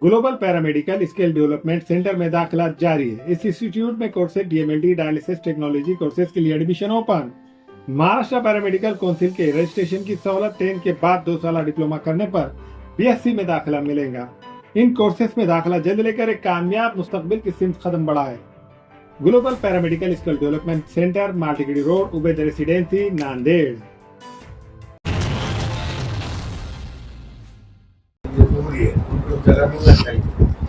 Global paramedical skill development centre में दाखिला जारी है। इस इंस्टीट्यूट में courses DMLT dialysis technology courses के लिए admission open. Maharashtra paramedical council के रजिस्ट्रेशन की सहूलत 10 के बाद 2 साल डिप्लोमा करने पर बीएससी में दाखिला मिलेगा। इन कोर्सेज में दाखिला जल्द लेकर एक कामयाब मुस्तकबिल की सिमत कदम बढ़ाए। Global paramedical skill development centre, Maltigiri road, Ubaid residency, Nanded. जगह मिलना चाहिए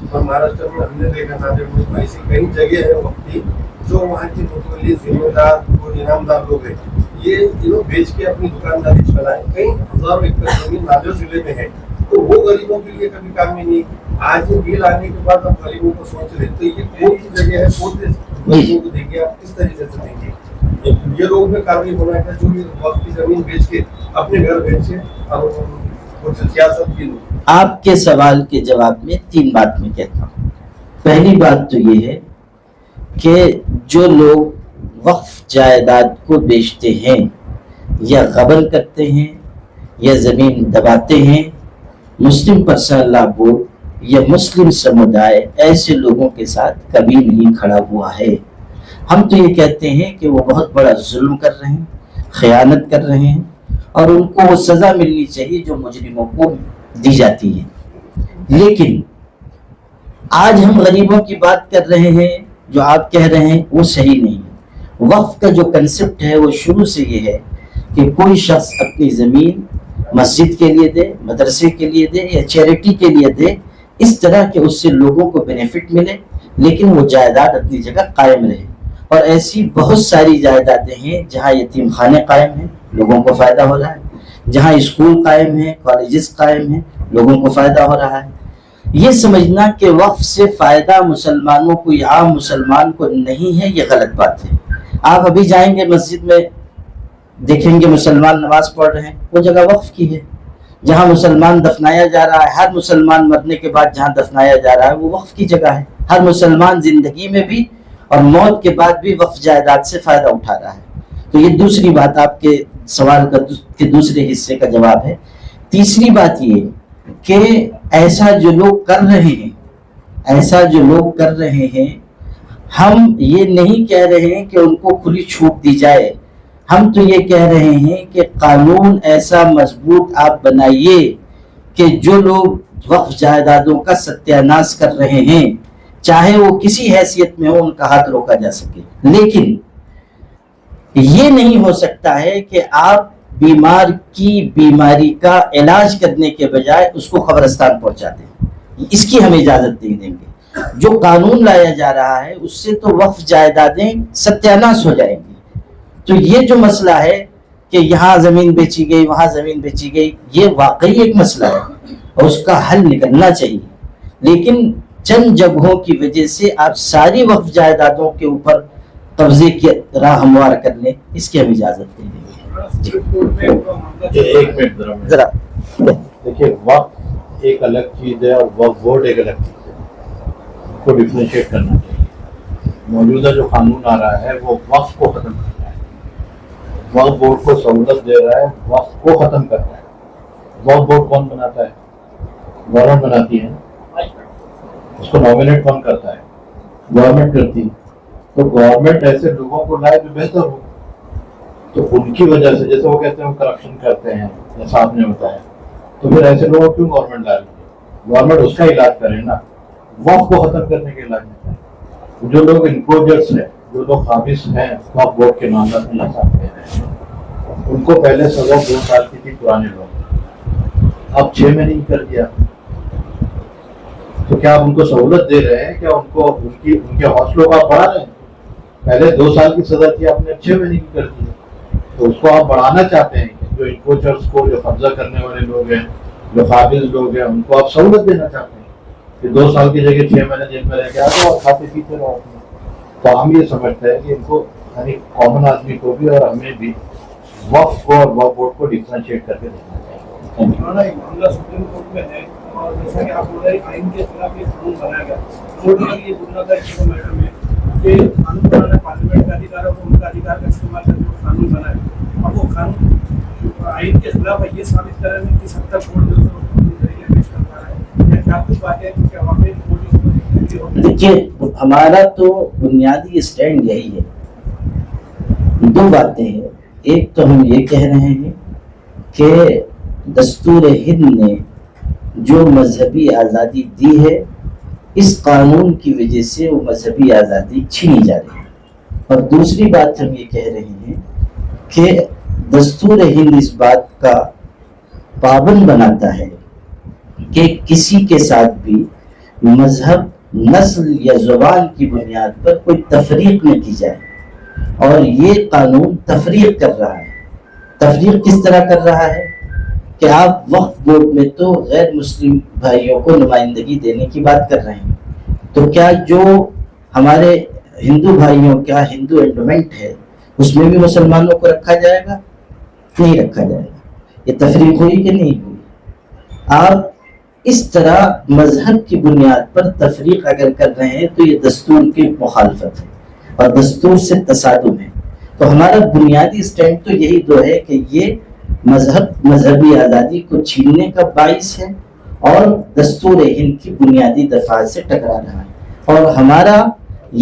और महाराष्ट्र में हमने देखा नांदेड़ में ऐसी कई जगह है वक्ती जो वहाँ के मुतवल्ली जिम्मेदार और इनामदार लोग हैं, ये बेच के अपनी दुकानदारी चलाए। कई हजारों एकड़ जमीन नांदेड़ जिले में है, तो वो गरीबों के लिए कभी काम में नहीं। आज ये बिल आने के बाद हम गरीबों को सोच रहे, तो ये कौन सी जगह है, कौन से गरीबों को देंगे, आप किस तरीके से देंगे? ये लोग में कार्रवाई होना है जो ये वक्त की जमीन बेच के अपने घर बेचे और कुछ सियासत की लोग। आपके सवाल के जवाब में 3 बात मैं कहता हूँ। पहली बात तो ये है कि जो लोग वक्फ जायदाद को बेचते हैं या गबन करते हैं या ज़मीन दबाते हैं, मुस्लिम पर्सनल लॉ बोर्ड या मुस्लिम समुदाय ऐसे लोगों के साथ कभी नहीं खड़ा हुआ है। हम तो ये कहते हैं कि वो बहुत बड़ा जुल्म कर रहे हैं, खयानत कर रहे हैं और उनको वो सज़ा मिलनी चाहिए जो मुजरिमों को दी जाती है। लेकिन आज हम गरीबों की बात कर रहे हैं, जो आप कह रहे हैं वो सही नहीं है। वक्फ का जो कंसेप्ट है वो शुरू से ये है कि कोई शख्स अपनी ज़मीन मस्जिद के लिए दे, मदरसे के लिए दे या चैरिटी के लिए दे, इस तरह के उससे लोगों को बेनिफिट मिले, लेकिन वो जायदाद अपनी जगह कायम रहे। और ऐसी बहुत सारी जायदादें हैं जहाँ यतीम खाने कायम हैं, लोगों को फ़ायदा हो रहा है, जहाँ स्कूल कायम है, कॉलेजेस कायम हैं, लोगों को फ़ायदा हो रहा है। ये समझना कि वक्फ से फ़ायदा मुसलमानों को या आम मुसलमान को नहीं है, ये गलत बात है। आप अभी जाएंगे मस्जिद में, देखेंगे मुसलमान नमाज पढ़ रहे हैं, वो जगह वक्फ की है। जहाँ मुसलमान दफनाया जा रहा है, हर मुसलमान मरने के बाद जहाँ दफनाया जा रहा है वो वक्फ की जगह है। हर मुसलमान ज़िंदगी में भी और मौत के बाद भी वक्फ जायदाद से फ़ायदा उठा रहा है। तो ये दूसरी बात आपके सवाल का के दूसरे हिस्से का जवाब है। तीसरी बात ये कि ऐसा जो लोग कर रहे हैं, हम ये नहीं कह रहे हैं कि उनको खुली छूट दी जाए। हम तो ये कह रहे हैं कि कानून ऐसा मजबूत आप बनाइए कि जो लोग वक्फ जायदादों का सत्यानाश कर रहे हैं, चाहे वो किसी हैसियत में हो, उनका हाथ रोका जा सके। लेकिन ये नहीं हो सकता है कि आप बीमार की बीमारी का इलाज करने के बजाय उसको कब्रिस्तान पहुंचा दें। इसकी हम इजाजत नहीं देंगे। जो कानून लाया जा रहा है उससे तो वक्फ जायदादें सत्यानाश हो जाएंगी। तो ये जो मसला है कि यहाँ ज़मीन बेची गई, वहाँ ज़मीन बेची गई, ये वाकई एक मसला है और उसका हल निकलना चाहिए। लेकिन चंद जगहों की वजह से आप सारी वक्फ जायदादों के ऊपर कब्जे की राह हमवार कर लें, इसकी हम इजाज़त नहीं देंगे। एक मिनट जरा देखिए, वक्फ एक अलग चीज़ है और वक्फ बोर्ड एक अलग चीज़ है, को डिफरेंशिएट करना चाहिए। मौजूदा जो कानून आ रहा है वो वक्फ को ख़त्म कर रहा है, वक्फ बोर्ड को सहूलत दे रहा है, वक्फ को ख़त्म कर रहा है। वक्फ बोर्ड कौन बनाता है? गवर्नमेंट बनाती है। उसको नॉमिनेट कौन करता है? गवर्नमेंट करती है। तो गवर्नमेंट ऐसे लोगों को लाए जो बेहतर हो। तो उनकी वजह से, जैसे वो कहते हैं वो करप्शन करते हैं, जैसा आपने बताया, तो फिर ऐसे लोगों क्यों गवर्नमेंट ला रही है? गवर्नमेंट उसका इलाज करे ना, वक्फ को खत्म करने के इलाज नहीं करे। जो लोग इनक्लोजर्स हैं, जो लोग काबिज हैं वक्फ बोर्ड के मामला में सकते हैं, उनको पहले सजा 2 साल की थी पुराने लोग, अब 6 महीने ही कर दिया। तो क्या आप उनको सहूलत दे रहे हैं? क्या उनको उनके हौसलों को आप बढ़ा रहे हैं? पहले 2 साल की सजा थी, आपने 6 महीने की कर दी है। तो उसको आप बढ़ाना चाहते हैं। जो इनकोचर्स को, जो कब्जा करने वाले लोग हैं, जो काबिल लोग हैं, उनको आप सहूलत देना चाहते हैं कि 2 साल की जगह 6 महीने जेल में रह के आ जाओ और खाते पीते रहो। तो हम ये समझते हैं कि इनको, यानी कॉमन आदमी को भी और हमें भी, वक्फ को और वक्फ बोर्ड को डिफरेंशिएट करके देखना चाहिए। मामला सुप्रीम कोर्ट में है और जैसा कि आप बोल रहे हैं, आइन के खिलाफ ये कानून बनाया गया। कोर्ट ने ये बोला था इस मैटर में कि कानून बनाना पार्लियामेंट का अधिकार है, उनका अधिकार का इस्तेमाल करके कानून बनाए। अब वो कानून आइन के खिलाफ है, ये साबित करने में किस हद तक कोर्ट जो पेश कर पा रहा है, क्या دیکھیے ہمارا تو بنیادی اسٹینڈ یہی ہے. دو باتیں ہیں. ایک تو ہم یہ کہہ رہے ہیں کہ دستور ہند نے جو مذہبی آزادی دی ہے اس قانون کی وجہ سے وہ مذہبی آزادی چھینی جا رہی ہے. اور دوسری بات ہم یہ کہہ رہے ہیں کہ دستور ہند اس بات کا پابند بناتا ہے کہ کسی کے ساتھ بھی مذہب، نسل یا زبان کی بنیاد پر کوئی تفریق نہ کی جائے. اور یہ قانون تفریق کر رہا ہے. تفریق کس طرح کر رہا ہے کہ آپ وقف بورڈ میں تو غیر مسلم بھائیوں کو نمائندگی دینے کی بات کر رہے ہیں، تو کیا جو ہمارے ہندو بھائیوں کا ہندو اینڈومنٹ ہے اس میں بھی مسلمانوں کو رکھا جائے گا؟ نہیں رکھا جائے گا. یہ تفریق ہوئی کہ نہیں ہوئی؟ آپ اس طرح مذہب کی بنیاد پر تفریق اگر کر رہے ہیں تو یہ دستور کی مخالفت ہے اور دستور سے تصادم ہے. تو ہمارا بنیادی اسٹینڈ تو یہی دو ہے کہ یہ مذہبی آزادی کو چھیننے کا باعث ہے اور دستور ہند کی بنیادی دفعات سے ٹکرا رہا ہے. اور ہمارا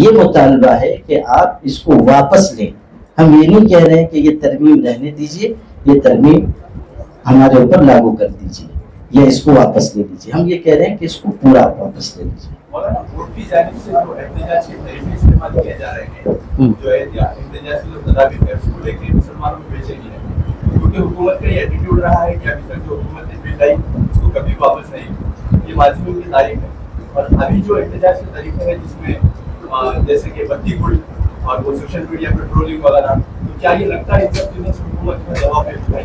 یہ مطالبہ ہے کہ آپ اس کو واپس لیں. ہم یہ نہیں کہہ رہے ہیں کہ یہ ترمیم رہنے دیجیے، یہ ترمیم ہمارے اوپر لاگو کر دیجیے یا اس کو واپس لے لیجیے. ہم یہ کہہ رہے ہیں کہ اس کو پورا واپس لے لیجیے. کیونکہ حکومت کا یہ ایٹیٹیوڈ رہا ہے کہ ابھی تک جو حکومت نے بل لائی اس کو کبھی واپس نہیں. یہ ماضی کی تاریخ ہے. اور ابھی جو احتجاج کے طریقے ہیں جس میں جیسے کہ بتی گل اور وہ سوشل میڈیا پیٹرولنگ وغیرہ، تو کیا یہ لگتا ہے اس چیزوں سے حکومت کا جواب ہے؟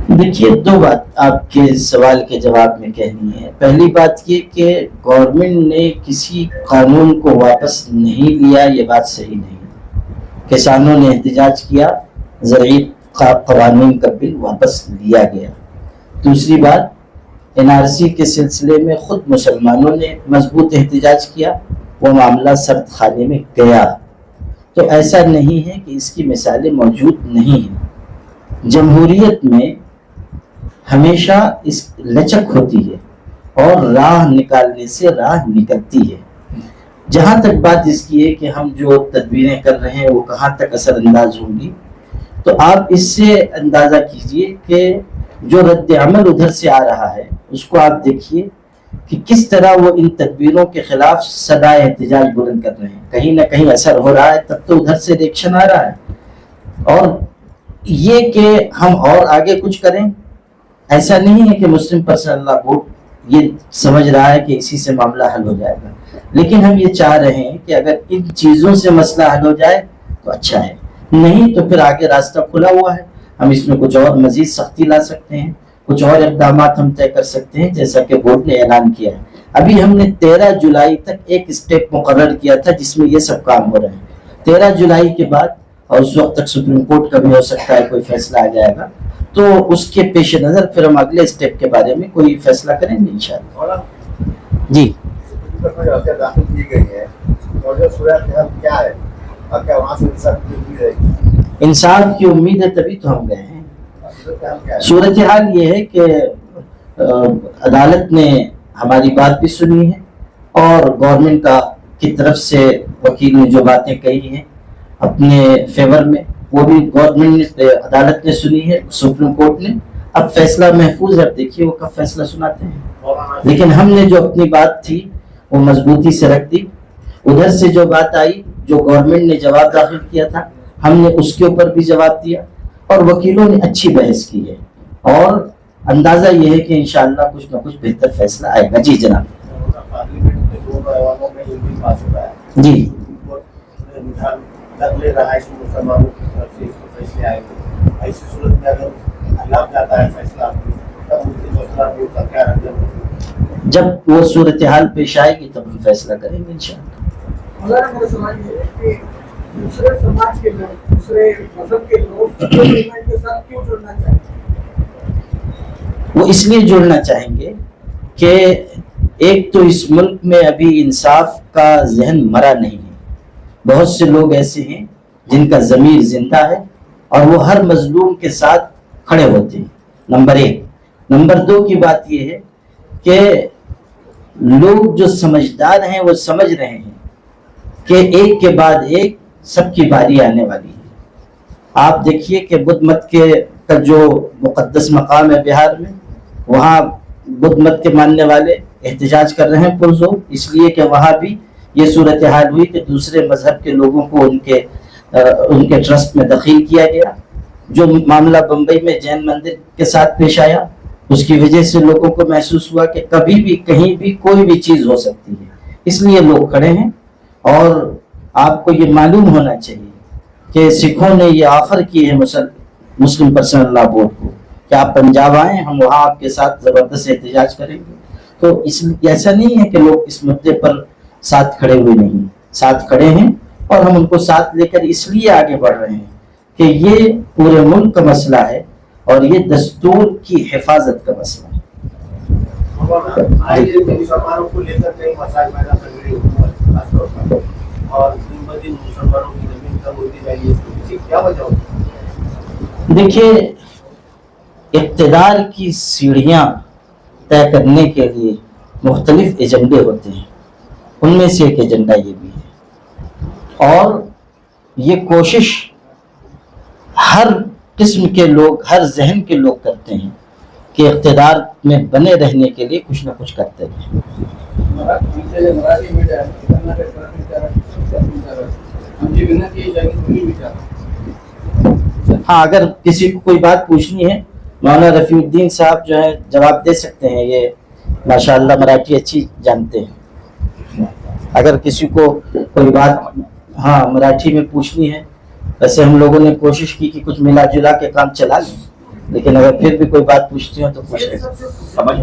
دیکھیے دو بات آپ کے سوال کے جواب میں کہنی ہے. پہلی بات یہ کہ گورنمنٹ نے کسی قانون کو واپس نہیں لیا، یہ بات صحیح نہیں. کسانوں نے احتجاج کیا، زرعی قوانین کا بل واپس لیا گیا. دوسری بات NRC کے سلسلے میں خود مسلمانوں نے مضبوط احتجاج کیا، وہ معاملہ سرد خانے میں گیا. تو ایسا نہیں ہے کہ اس کی مثالیں موجود نہیں ہیں. جمہوریت میں ہمیشہ اس لچک ہوتی ہے اور راہ نکالنے سے راہ نکلتی ہے. جہاں تک بات اس کی ہے کہ ہم جو تدبیریں کر رہے ہیں وہ کہاں تک اثر انداز ہوں گی، تو آپ اس سے اندازہ کیجئے کہ جو رد عمل ادھر سے آ رہا ہے اس کو آپ دیکھیے کہ کس طرح وہ ان تدبیروں کے خلاف صدائے احتجاج بلند کر رہے ہیں. کہیں نہ کہیں اثر ہو رہا ہے، تب تو ادھر سے ریئیکشن آ رہا ہے. اور یہ کہ ہم اور آگے کچھ کریں، ایسا نہیں ہے کہ مسلم پرسنل لا بورڈ یہ سمجھ رہا ہے کہ اسی سے معاملہ حل ہو جائے گا. لیکن ہم یہ چاہ رہے ہیں کہ اگر ان چیزوں سے مسئلہ حل ہو جائے تو اچھا ہے، نہیں تو پھر آگے راستہ کھلا ہوا ہے. ہم اس میں کچھ اور مزید سختی لا سکتے ہیں، کچھ اور اقدامات ہم طے کر سکتے ہیں جیسا کہ بورڈ نے اعلان کیا ہے. ابھی ہم نے 13 جولائی تک ایک اسٹیپ مقرر کیا تھا جس میں یہ سب کام ہو رہے ہیں. 13 جولائی کے بعد اور اس وقت تک سپریم کورٹ کا بھی ہو سکتا ہے کوئی فیصلہ آ جائے گا، تو اس کے پیش نظر پھر ہم اگلے اسٹیپ کے بارے میں کوئی فیصلہ کریں گے انشاءاللہ. جی داخل کی گئی ہے اور جو صورتحال کیا ہے اور کیا وہاں سے انصاف کی امید ہے؟ انصاف کی امید ہے تبھی تو ہم گئے ہیں. صورتحال یہ ہے کہ عدالت نے ہماری بات بھی سنی ہے اور گورنمنٹ کی طرف سے وکیل نے جو باتیں کہی ہیں اپنے فیور میں وہ بھی گورنمنٹ نے عدالت نے سنی ہے، سپریم کورٹ نے. اب فیصلہ محفوظ ہے، اب دیکھیے وہ کب فیصلہ سناتے ہیں. لیکن ہم نے جو اپنی بات تھی وہ مضبوطی سے رکھ دی. ادھر سے جو بات آئی، جو گورنمنٹ نے جواب داخل کیا تھا، ہم نے اس کے اوپر بھی جواب دیا اور وکیلوں نے اچھی بحث کی ہے اور اندازہ یہ ہے کہ انشاءاللہ کچھ نہ کچھ بہتر فیصلہ آئے گا. جی جناب. جی جب وہ صورتحال پیش آئے گی تب ہم فیصلہ کریں گے انشاءاللہ. دوسرے سماج کے لوگ، دوسرے مذہب کے لوگ گورنمنٹ کے ساتھ کیوں جڑنا چاہیں گے؟ وہ اس لیے جڑنا چاہیں گے کہ ایک تو اس ملک میں ابھی انصاف کا ذہن مرا نہیں ہے. بہت سے لوگ ایسے ہیں جن کا ضمیر زندہ ہے اور وہ ہر مظلوم کے ساتھ کھڑے ہوتے ہیں. نمبر 1. نمبر 2 کی بات یہ ہے کہ लोग जो समझदार हैं वो समझ रहे हैं कि एक के बाद एक सबकी बारी आने वाली है। आप देखिए कि बुद्ध मत के का जो मुकद्दस मकाम है बिहार में, वहाँ बुद्ध मत के मानने वाले एहतजाज कर रहे हैं पुरजोर, इसलिए कि वहाँ भी ये सूरत हाल हुई कि दूसरे मजहब के लोगों को उनके ट्रस्ट में दखील किया गया। जो मामला बम्बई में जैन मंदिर के साथ पेश आया, उसकी वजह से लोगों को महसूस हुआ कि कभी भी कहीं भी कोई भी चीज़ हो सकती है, इसलिए लोग खड़े हैं। और आपको ये मालूम होना चाहिए कि सिखों ने ये ऑफर की है मुस्लिम पर्सनल लॉ बोर्ड को कि आप पंजाब आएँ, हम वहाँ आपके साथ ज़बरदस्त एहतजाज करेंगे। तो इसलिए ऐसा नहीं है कि लोग इस मुद्दे पर साथ खड़े हुए नहीं, साथ खड़े हैं और हम उनको साथ लेकर इसलिए आगे बढ़ रहे हैं कि ये पूरे मुल्क का मसला है और ये दस्तूर की हिफाजत का मसला है। मुसलमानों को लेकर कई मसाइल पैदा कर रही हुकूमत खासतौर पर, और दिन ब दिन मुसलमानों की जमीन कम होती जा रही है, इसके पीछे क्या वजह होती है? देखिए, इक़्तिदार की सीढ़ियाँ तय करने के लिए मुख्तलिफ एजेंडे होते हैं, उनमें से एक एजेंडा ये भी है। और ये कोशिश हर किस्म के लोग, हर जहन के लोग करते हैं कि इक़्तिदार में बने रहने के लिए कुछ ना कुछ करते रहें। हाँ, अगर किसी को कोई बात पूछनी है, मौलाना रफ़ीउद्दीन साहब जो है जवाब दे सकते हैं, ये माशाअल्लाह मराठी अच्छी जानते हैं। अगर किसी को कोई बात हाँ मराठी में पूछनी है, वैसे हम लोगों ने कोशिश की कि कुछ मिला जुला के काम चला लें, लेकिन अगर फिर भी कोई बात पूछती हो तो पूछ ले। समझ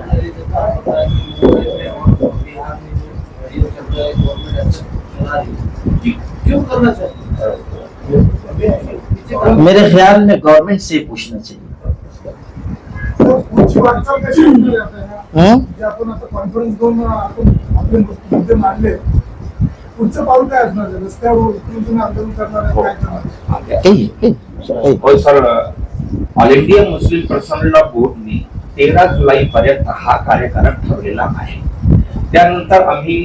क्यों करना चाहिए? मेरे ख्याल में गवर्नमेंट से पूछना चाहिए। पुढची वाटचाल कशी होणार आहे आता? जे आपण आता कॉन्फरन्स घेऊन आपण आपले मुद्दे मांडले, पुढचं पाऊल काय असणार आहे? रस्त्यावर उतरून तुम्ही आंदोलन करणार आहे, काय करणार? होय sir, all India Muslim personal law बोर्डने 13 जुलै पर्यंत हा कार्यक्रम ठरलेला आहे। त्यानंतर आम्ही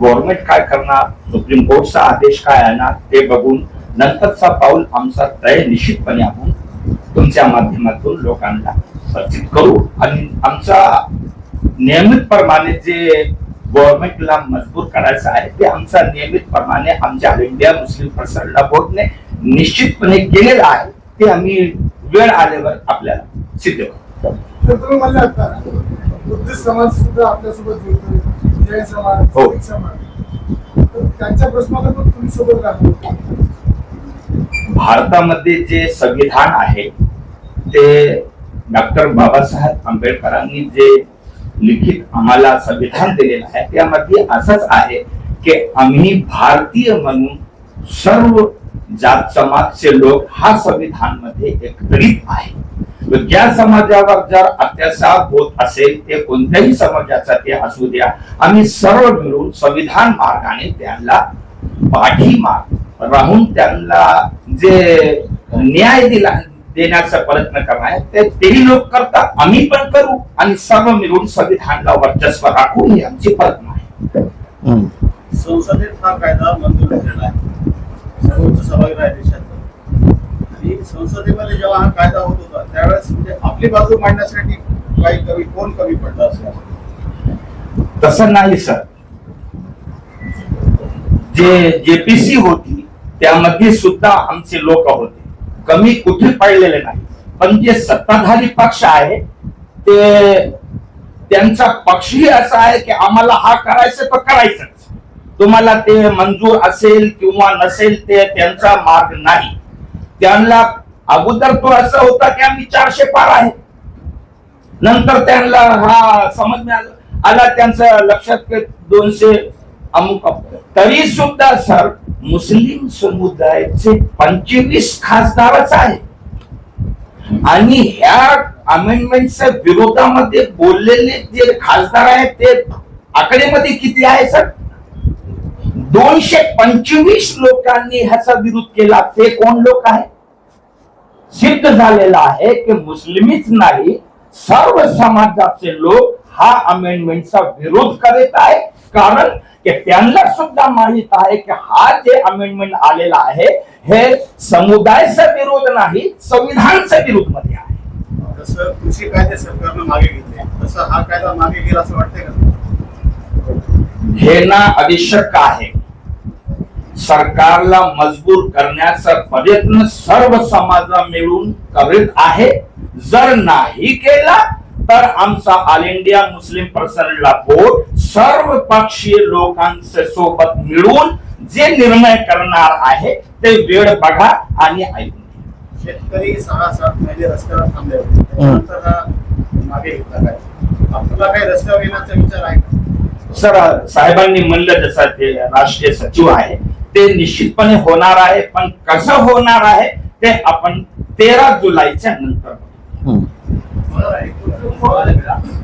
गव्हर्नमेंट काय करणार, सुप्रीम कोर्टचा आदेश काय येणार ते बघून नंतरचा पाऊल आमचा तय निश्चितपणे आपण तुमच्या माध्यमातून लोकांना परिचित करू। आणि आमचा नियमितप्रमाणे जे गव्हर्नमेंटला मजबूर करायचं आहे ते आमचा नियमितप्रमाणे आमच्या all India Muslim personal law बोर्डने निश्चितपणे केलेलं आहे, ते आम्ही वेळ आल्यावर आपल्याला सिद्ध करू। तर तुम्ही म्हणले आता बुद्धिस्ट समाज सुद्धा आपल्यासोबत जोडतोय, जैन समाज, शीख समाज, तर त्यांच्या प्रश्नाला पण तुम्ही सोबत राहतो। भारतामध्ये जे संविधान आहे ते डॉक्टर बाबासाहेब आंबेडकरांनी जे लिखित आम्हाला संविधान दिलेलं आहे त्यामध्ये असंच आहे की आम्ही भारतीय म्हणून सर्व जात समाजचे लोक हा संविधान मध्ये एकत्रित आहे। ज्या समाजावर जर अत्याचार होत असेल ते कोणत्याही समाजाचा ते असू द्या, आम्ही सर्व मिळून संविधान मार्गाने त्यांना पाठीमाग राहून त्यांना जे न्याय देण्याचा प्रयत्न करणार ते तेही लोक करतात, आम्ही पण करू आणि सर्व मिळून संविधानाला वर्चस्व राखू ही आमची प्रयत्न आहे। संसदेत हा कायदा मंजूर झालेला आहे, सर्वोच्च सभागृह आहे देशात, आणि संसदेमध्ये जेव्हा हा कायदा होत होता त्यावेळेस म्हणजे आपली बाजू मांडण्यासाठी काही कोण कमी पडला असेल? तसं नाही सर, जे जेपीसी होती त्यामध्ये सुद्धा आमचे लोक होते, कमी कुठे पडलेले नाही। पण जे सत्ताधारी पक्ष आहे ते त्यांचा पक्षही असा आहे की आम्हाला हा करायचं तर करायचंच, तुम्हाला ते मंजूर असेल किंवा नसेल ते त्यांचा मार्ग नाही। त्यांना अगोदर तो असा होता की आम्ही 400 पार आहे, नंतर त्यांना हा समज आला त्यांच्या लक्षात 200 अमुक, तरी सुद्धा सर मुस्लिम समुदायाचे 25 खासदारच आहे आणि ह्या अमेंडमेंटच्या विरोधामध्ये बोललेले जे खासदार आहेत ते आकडेमध्ये किती आहे सर? 225 लोकांनी ह्याचा विरोध केला। ते कोण लोक आहे? सिद्ध झालेला आहे की मुस्लिमच नाही सर्व समाजाचे लोक हा अमेंडमेंटचा विरोध करीत आहे, कारण की त्यांना सुद्धा माहित आहे की हा जे अमेंडमेंट आलेला आहे हे समुदायाचा विरोध नाही, संविधानाच्या विरोध मध्ये आहे. जसं कृषी कायदे सरकारनं मागे घेतले तसं हा कायदा मागे गेला असं वाटतंय का? हे ना आवश्यक आहे. सरकारला मजबूर करण्याचा प्रयत्न सर्व समाज मिळून करीत आहे. जर नाही केला तर आमचा all India Muslim personal law board सर्व पक्षीय लोकांच्या सोबत मिळून जे निर्णय करणार आहे ते वेळ बघा आणि ऐकून. शेतकरी 6-7 महिने रस्त्यावर थांबले होते, त्यानंतर हा मागे घेतला काय? आपल्याला काही रस्त्यावर येण्याचा विचार आहे का? सर, साहेबांनी म्हणलं जसं ते राष्ट्रीय सचिव आहे ते निश्चितपणे होणार आहे, पण कसं होणार आहे ते आपण 13 जुलैच्या नंतर.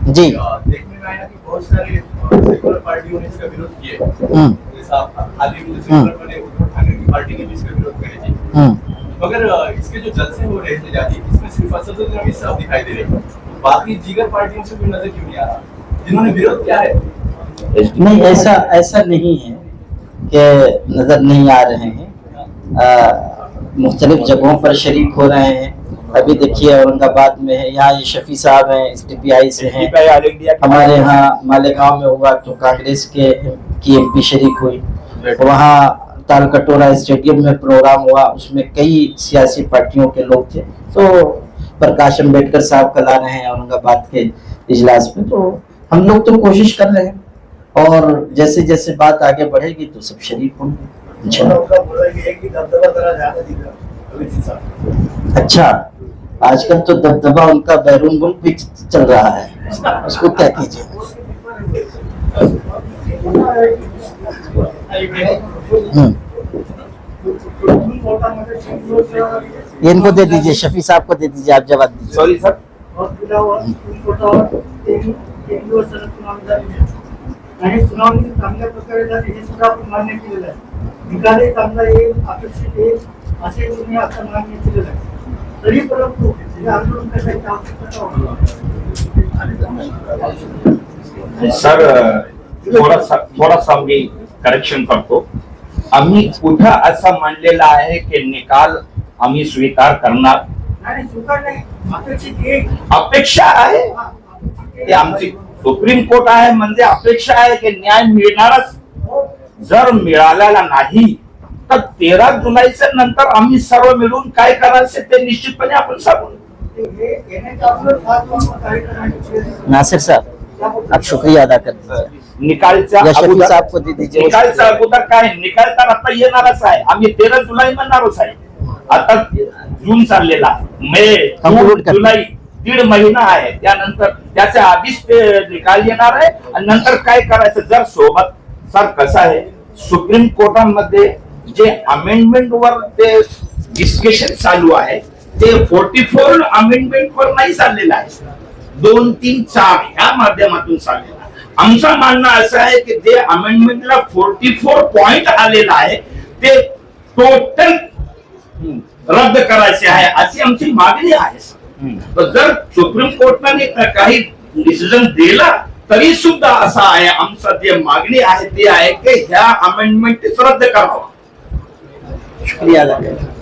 जी देखने में आया कि बहुत सारी सेकुलर पार्टियों ने इसका विरोध किया, जैसा हाल ही में सेकुलर बने उद्धव ठाकरे की पार्टी ने भी इसका विरोध करे थे, मगर इसके जो जलसे हो रहे थे जाति इसमें सिर्फ असदुद्दीन अहमद साहब दिखाई दे रहे हैं, बाकी दीगर पार्टियों से भी नजर क्यों नहीं आ रहा जिन्होंने विरोध किया है? नहीं, ऐसा नहीं है कि नजर नहीं आ रहे हैं, मुख्तलिफ जगहों पर शरीक हो रहे हैं. अभी देखिए औरंगाबाद में है, यहाँ ये शफी साहब हैं, STPI से हैं. हमारे यहाँ मालेगांव में हुआ तो कांग्रेस के की MP शरीक हुई. वहाँ तालकटोरा स्टेडियम में प्रोग्राम हुआ, उसमें कई सियासी पार्टियों के लोग थे. तो प्रकाश अम्बेडकर साहब कल आ रहे हैं औरंगाबाद के इजलास में, तो हम लोग तो कोशिश कर रहे हैं और जैसे जैसे बात आगे बढ़ेगी तो सब शरीक होंगे इंशाल्लाह. अच्छा, आजकल तो दबदबा उनका बैरून मुल्क भी चल रहा है, उसको क्या कीजिए. इनको दे दीजिए, शफी साहब को दे दीजिए, आप जवाब दीजिए. Sorry sir. आणि सुनावणी चांगल्या प्रकारे झाली हे सुद्धा आपण मान्य केलेलं आहे. निकालही चांगला येईल, अपेक्षित येईल असे तुम्ही आता मान्य केलेलं आहे. तरी परंतु हे आंदोलन करण्याची आवश्यकता सर, थोडासा मी करेक्शन करतो. आम्ही कुठं असं मानलेलं आहे की निकाल आम्ही स्वीकार करणार नाही, स्वीकार नाही, अपेक्षित येईल. अपेक्षा आहे ते आमची सुप्रीम कोर्ट आहे म्हणजे अपेक्षा आहे की न्याय मिळणारच. जर मिळालेला नाही तर 13 जुलैच्या नंतर आम्ही सर्व मिळून काय करायचे ते निश्चितपणे आपण सांगू. नासिर साहब, आप शुक्रिया अदा करते हैं. निकालचा या शफी अगोदर साहब को दे दीजिए. निकालचा अगोदर काय निकाल तर आता येणारच आहे. आम्ही 13 जुलै म्हणणारच आहे. आता जून चाललेला आहे, मे, Conclude जून, कर. जुलै 1.5 महिना आहे. त्यानंतर त्याच्या आधीच ते निकाल येणार आहे आणि नंतर काय करायचं. जर सोबत सर कसं आहे, सुप्रीम कोर्टामध्ये जे अमेंडमेंट वर ते डिस्कशन चालू आहे ते 44 अमेंडमेंट वर नाही चाललेलं आहे, 2, 3, 4 ह्या माध्यमातून चाललेलं आहे. आमचं म्हणणं असं आहे की जे अमेंडमेंटला 44 पॉइंट आलेला आहे ते टोटल रद्द करायचे आहे अशी आमची मागणी आहे. तर जर सुप्रीम कोर्टाने काही डिसिजन दिला तरी सुद्धा असा आहे आमचं जे मागणी आहे ते आहे की ह्या अमेंडमेंट रद्द करावा. शुक्रिया अदा करते हैं.